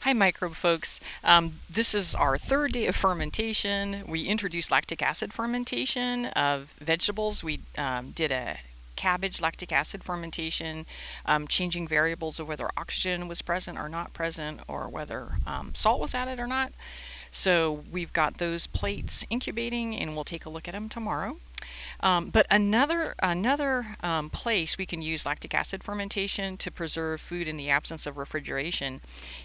Hi microbe folks. This is our third day of fermentation. We introduced lactic acid fermentation of vegetables. We did a cabbage lactic acid fermentation, changing variables of whether oxygen was present or not present, or whether salt was added or not. So we've got those plates incubating, and we'll take a look at them tomorrow. But another place we can use lactic acid fermentation to preserve food in the absence of refrigeration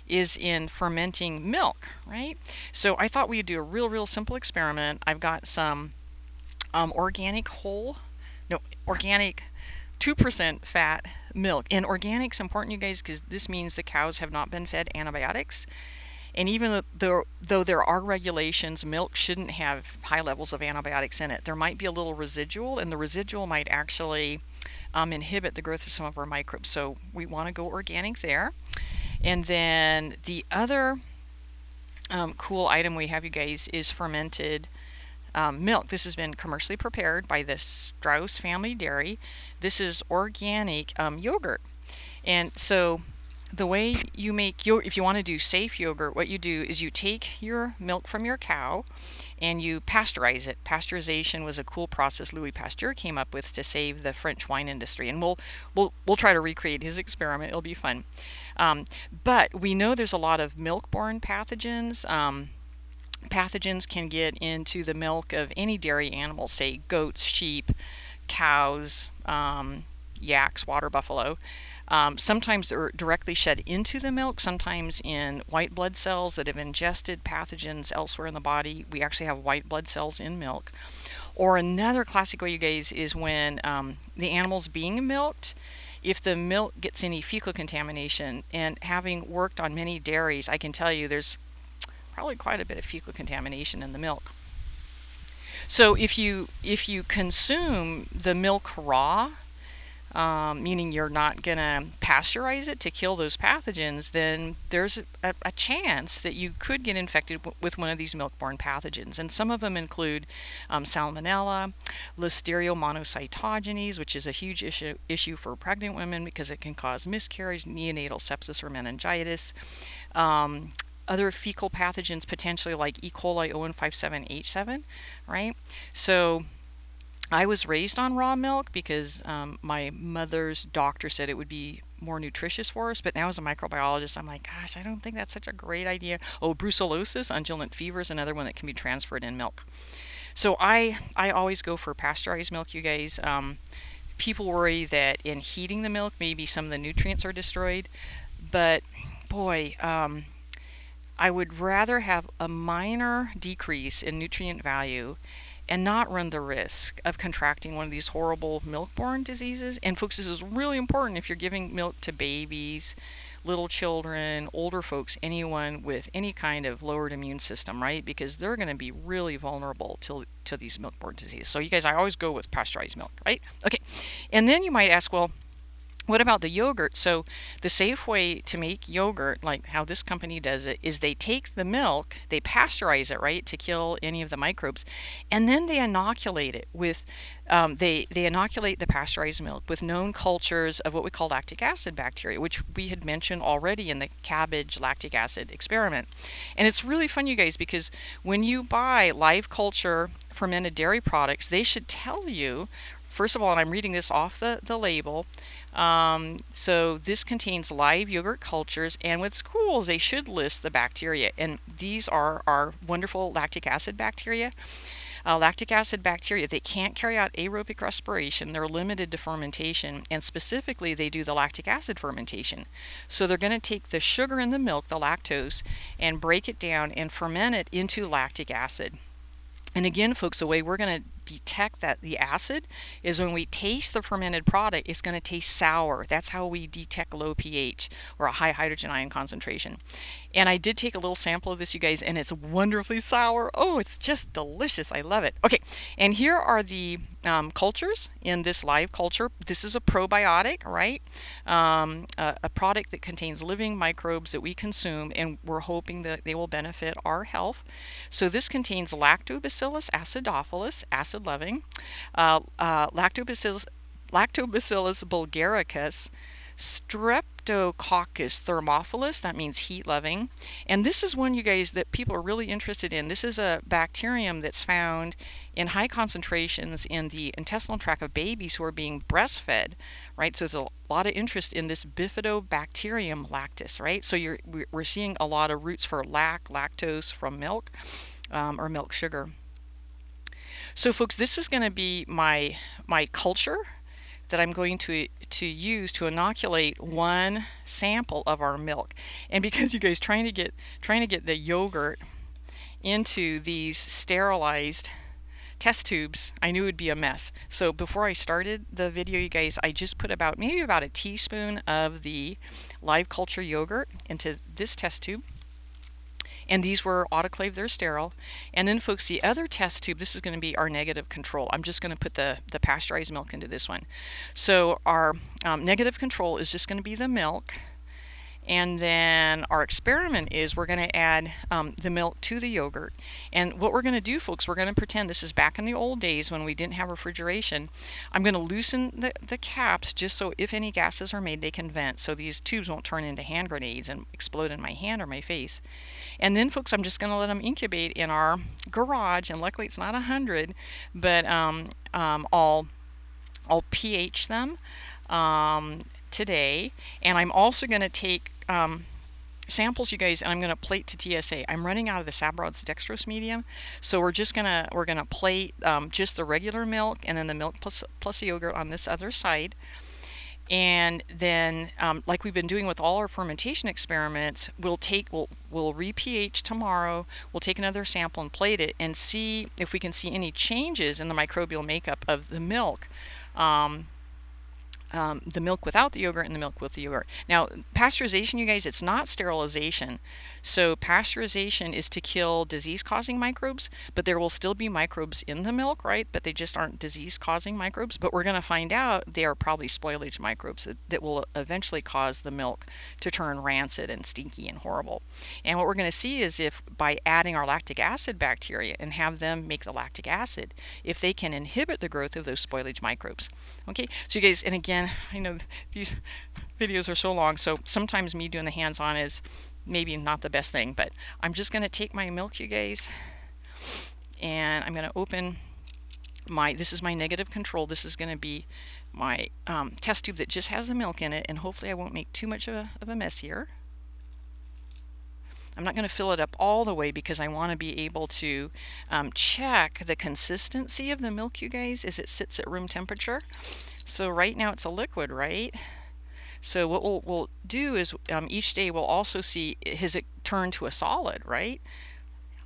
is in fermenting milk, right? So I thought we'd do a real simple experiment. I've got some organic 2% fat milk. And organic's important, you guys, because this means the cows have not been fed antibiotics. And even though there are regulations, milk shouldn't have high levels of antibiotics in it. There might be a little residual, and the residual might actually inhibit the growth of some of our microbes. So we want to go organic there. And then the other cool item we have, you guys, is fermented milk. This has been commercially prepared by the Strauss Family Dairy. This is organic yogurt. And so the way you make yogurt, if you want to do safe yogurt, what you do is you take your milk from your cow and you pasteurize it. Pasteurization was a cool process Louis Pasteur came up with to save the French wine industry, and we'll try to recreate his experiment. It'll be fun. But we know there's a lot of milk-borne pathogens. Pathogens can get into the milk of any dairy animal, say goats, sheep, cows, yaks, water buffalo. Sometimes they're directly shed into the milk, sometimes in white blood cells that have ingested pathogens elsewhere in the body. We actually have white blood cells in milk. Or another classic way, you guys, is when the animal's being milked, if the milk gets any fecal contamination. And having worked on many dairies, I can tell you there's probably quite a bit of fecal contamination in the milk. So if you consume the milk raw, meaning you're not going to pasteurize it to kill those pathogens, then there's a chance that you could get infected with one of these milk-borne pathogens. And some of them include Salmonella, Listeria monocytogenes, which is a huge issue for pregnant women because it can cause miscarriage, neonatal sepsis, or meningitis. Other fecal pathogens potentially like E. coli O157H7, right? So I was raised on raw milk because my mother's doctor said it would be more nutritious for us, but now as a microbiologist, I'm like, gosh, I don't think that's such a great idea. Oh, brucellosis, undulant fever, is another one that can be transferred in milk. So I always go for pasteurized milk, you guys. People worry that in heating the milk, maybe some of the nutrients are destroyed, but boy, I would rather have a minor decrease in nutrient value and not run the risk of contracting one of these horrible milk-borne diseases. And folks, this is really important if you're giving milk to babies, little children, older folks, anyone with any kind of lowered immune system, right? Because they're going to be really vulnerable to these milk-borne diseases. So you guys, I always go with pasteurized milk, right? Okay, and then you might ask, well, what about the yogurt? So the safe way to make yogurt, like how this company does it, is they take the milk, they pasteurize it, right, to kill any of the microbes, and then they inoculate it with, they inoculate the pasteurized milk with known cultures of what we call lactic acid bacteria, which we had mentioned already in the cabbage lactic acid experiment. And it's really fun, you guys, because when you buy live culture fermented dairy products, they should tell you, first of all, and I'm reading this off the label, so this contains live yogurt cultures, and what's cool is they should list the bacteria, and these are our wonderful lactic acid bacteria. Lactic acid bacteria, they can't carry out aerobic respiration, they're limited to fermentation, and specifically they do the lactic acid fermentation. So they're going to take the sugar in the milk, the lactose, and break it down and ferment it into lactic acid. And again, folks, the way we're going to detect that the acid is when we taste the fermented product, it's going to taste sour. That's how we detect low pH or a high hydrogen ion concentration. And I did take a little sample of this, you guys, and it's wonderfully sour. Oh, it's just delicious. I love it. Okay, and here are the cultures in this live culture. This is a probiotic, right? A product that contains living microbes that we consume, and we're hoping that they will benefit our health. So this contains Lactobacillus acidophilus, acid-loving, Lactobacillus bulgaricus, Streptococcus thermophilus, that means heat loving. And this is one, you guys, that people are really interested in. This is a bacterium that's found in high concentrations in the intestinal tract of babies who are being breastfed, right? So there's a lot of interest in this bifidobacterium lactis, right? So we're seeing a lot of roots for lactose from milk or milk sugar. So folks, this is going to be my culture that I'm going to use to inoculate one sample of our milk. And because you guys trying to get the yogurt into these sterilized test tubes, I knew it would be a mess. So before I started the video, you guys, I just put maybe about a teaspoon of the live culture yogurt into this test tube. And these were autoclaved, they're sterile. And then folks, the other test tube, this is going to be our negative control. I'm just going to put the pasteurized milk into this one. So our negative control is just going to be the milk. And then our experiment is we're going to add the milk to the yogurt. And what we're going to do, folks, we're going to pretend this is back in the old days when we didn't have refrigeration. I'm going to loosen the caps just so if any gases are made, they can vent. So these tubes won't turn into hand grenades and explode in my hand or my face. And then, folks, I'm just going to let them incubate in our garage. And luckily, it's not 100, but I'll pH them today. And I'm also going to take samples, you guys, and I'm going to plate to TSA. I'm running out of the Sabrod's dextrose medium, so we're going to plate just the regular milk and then the milk plus the yogurt on this other side. And then, like we've been doing with all our fermentation experiments, we'll re-pH tomorrow. We'll take another sample and plate it and see if we can see any changes in the microbial makeup of the milk. The milk without the yogurt and the milk with the yogurt. Now, pasteurization, you guys, it's not sterilization. So pasteurization is to kill disease-causing microbes, but there will still be microbes in the milk, right? But they just aren't disease-causing microbes. But we're going to find out they are probably spoilage microbes that will eventually cause the milk to turn rancid and stinky and horrible. And what we're going to see is if by adding our lactic acid bacteria and have them make the lactic acid, if they can inhibit the growth of those spoilage microbes. Okay, so you guys, and again, I know these videos are so long, so sometimes me doing the hands-on is maybe not the best thing, but I'm just going to take my milk, you guys, and I'm going to open this is my negative control. This is going to be my test tube that just has the milk in it, and hopefully I won't make too much of a mess here. I'm not going to fill it up all the way because I want to be able to check the consistency of the milk, you guys, as it sits at room temperature. So right now it's a liquid, right? So what we'll do is each day we'll also see, has it turned to a solid, right?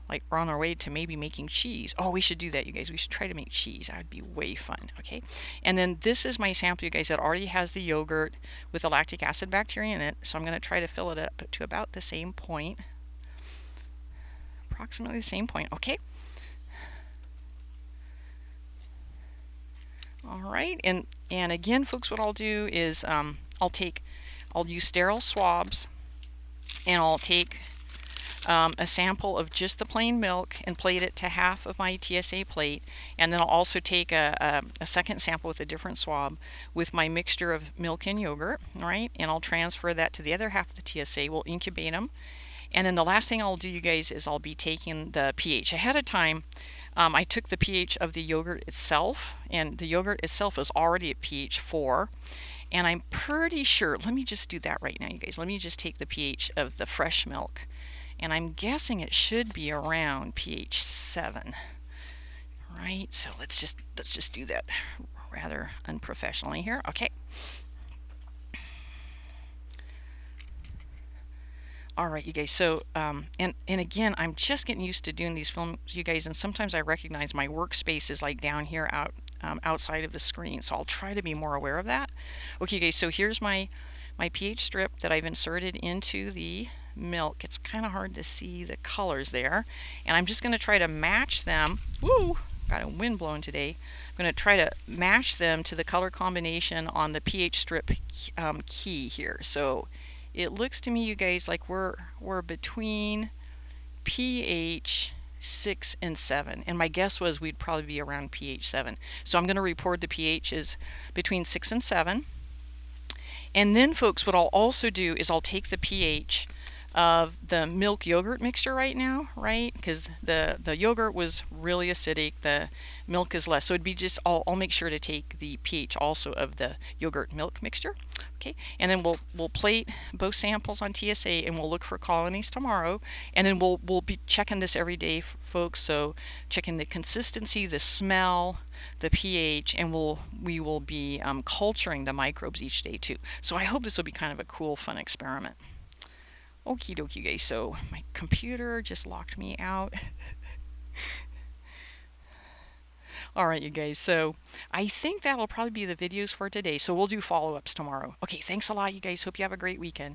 Like we're on our way to maybe making cheese. Oh, we should do that, you guys. We should try to make cheese. That would be way fun, okay? And then this is my sample, you guys, that already has the yogurt with the lactic acid bacteria in it. So I'm going to try to fill it up to about the same point. Approximately the same point, okay? All right, and again, folks, what I'll do is I'll use sterile swabs, and I'll take a sample of just the plain milk and plate it to half of my TSA plate, and then I'll also take a second sample with a different swab with my mixture of milk and yogurt, right? And I'll transfer that to the other half of the TSA. We'll incubate them, and then the last thing I'll do, you guys, is I'll be taking the pH ahead of time. I took the pH of the yogurt itself, and the yogurt itself is already at pH 4. And I'm pretty sure, let me just do that right now, you guys. Let me just take the pH of the fresh milk. And I'm guessing it should be around pH 7. Right, so let's just do that rather unprofessionally here. Okay. All right, you guys, so, and again, I'm just getting used to doing these films, you guys, and sometimes I recognize my workspace is like down here outside of the screen, so I'll try to be more aware of that. Okay, guys, so here's my pH strip that I've inserted into the milk. It's kind of hard to see the colors there, and I'm just going to try to match them. Woo! Got a wind blowing today. I'm going to try to match them to the color combination on the pH strip key here. So it looks to me, you guys, like we're between pH 6 and 7, and my guess was we'd probably be around pH 7. So I'm going to report the pH is between 6 and 7. And then, folks, what I'll also do is I'll take the pH of the milk yogurt mixture right now, right? Because the yogurt was really acidic, the milk is less. So it'd be just, I'll make sure to take the pH also of the yogurt milk mixture. Okay, and then we'll plate both samples on TSA, and we'll look for colonies tomorrow. And then we'll be checking this every day, folks. So checking the consistency, the smell, the pH, and we will be culturing the microbes each day too. So I hope this will be kind of a cool, fun experiment. Okie dokie, guys. So my computer just locked me out. All right, you guys. So I think that'll probably be the videos for today. So we'll do follow-ups tomorrow. Okay, thanks a lot, you guys. Hope you have a great weekend.